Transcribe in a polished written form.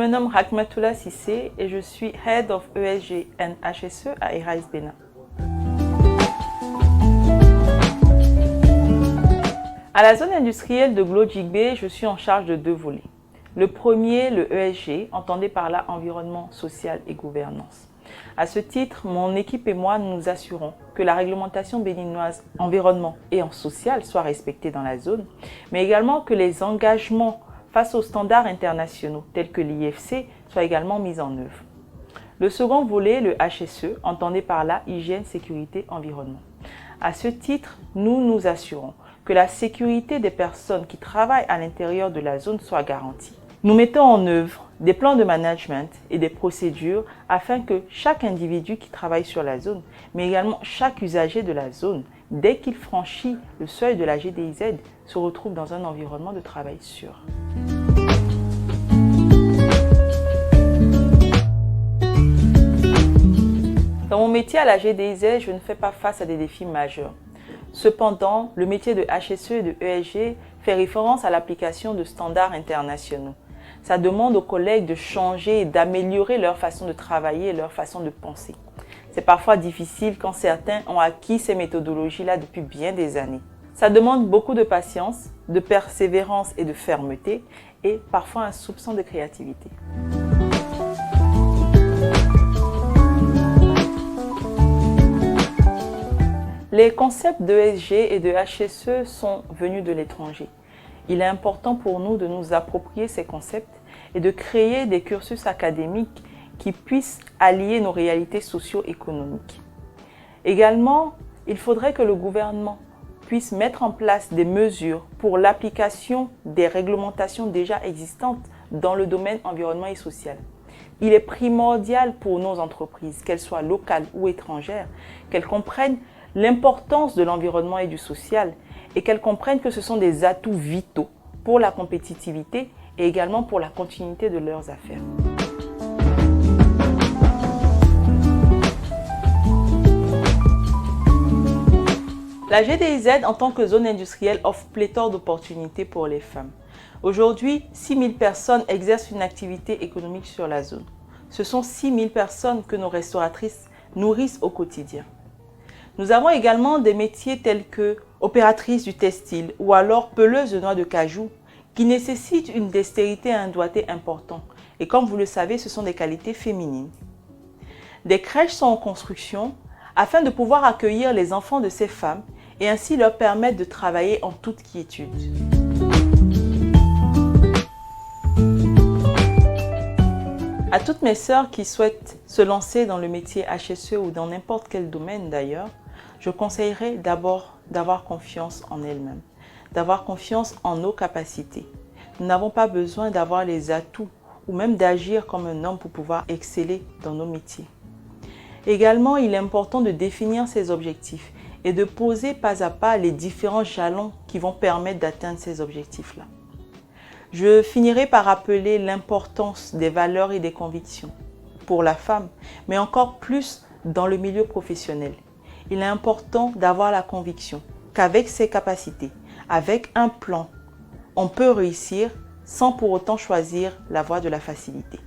me nomme Rahmatoula Cissé et je suis Head of ESG and HSE à Eraïs Bénin. À la zone industrielle de Glo-Djigbe, je suis en charge de 2 volets. Le premier, le ESG, entendez par là environnement, social et gouvernance. À ce titre, mon équipe et moi nous assurons que la réglementation béninoise environnement et en social soit respectée dans la zone, mais également que les engagements face aux standards internationaux tels que l'IFC soient également mis en œuvre. Le second volet, le HSE, entendez par là hygiène, sécurité, environnement. À ce titre, nous nous assurons que la sécurité des personnes qui travaillent à l'intérieur de la zone soit garantie. Nous mettons en œuvre des plans de management et des procédures afin que chaque individu qui travaille sur la zone, mais également chaque usager de la zone, dès qu'il franchit le seuil de la GDIZ, se retrouve dans un environnement de travail sûr. Dans mon métier à la GDIZ, je ne fais pas face à des défis majeurs. Cependant, le métier de HSE et de ESG fait référence à l'application de standards internationaux. Ça demande aux collègues de changer et d'améliorer leur façon de travailler et leur façon de penser. C'est parfois difficile quand certains ont acquis ces méthodologies-là depuis bien des années. Ça demande beaucoup de patience, de persévérance et de fermeté et parfois un soupçon de créativité. Les concepts d'ESG et de HSE sont venus de l'étranger. Il est important pour nous de nous approprier ces concepts et de créer des cursus académiques qui puissent allier nos réalités socio-économiques. Également, il faudrait que le gouvernement puisse mettre en place des mesures pour l'application des réglementations déjà existantes dans le domaine environnement et social. Il est primordial pour nos entreprises, qu'elles soient locales ou étrangères, qu'elles comprennent l'importance de l'environnement et du social et qu'elles comprennent que ce sont des atouts vitaux pour la compétitivité et également pour la continuité de leurs affaires. La GDIZ en tant que zone industrielle offre pléthore d'opportunités pour les femmes. Aujourd'hui, 6 000 personnes exercent une activité économique sur la zone. Ce sont 6 000 personnes que nos restauratrices nourrissent au quotidien. Nous avons également des métiers tels que opératrice du textile ou alors peleuse de noix de cajou qui nécessitent une dextérité et un doigté important. Et comme vous le savez, ce sont des qualités féminines. Des crèches sont en construction afin de pouvoir accueillir les enfants de ces femmes et ainsi leur permettre de travailler en toute quiétude. À toutes mes sœurs qui souhaitent se lancer dans le métier HSE ou dans n'importe quel domaine d'ailleurs, je conseillerais d'abord d'avoir confiance en elles-mêmes, d'avoir confiance en nos capacités. Nous n'avons pas besoin d'avoir les atouts ou même d'agir comme un homme pour pouvoir exceller dans nos métiers. Également, il est important de définir ses objectifs et de poser pas à pas les différents jalons qui vont permettre d'atteindre ces objectifs-là. Je finirai par rappeler l'importance des valeurs et des convictions pour la femme, mais encore plus dans le milieu professionnel. Il est important d'avoir la conviction qu'avec ses capacités, avec un plan, on peut réussir sans pour autant choisir la voie de la facilité.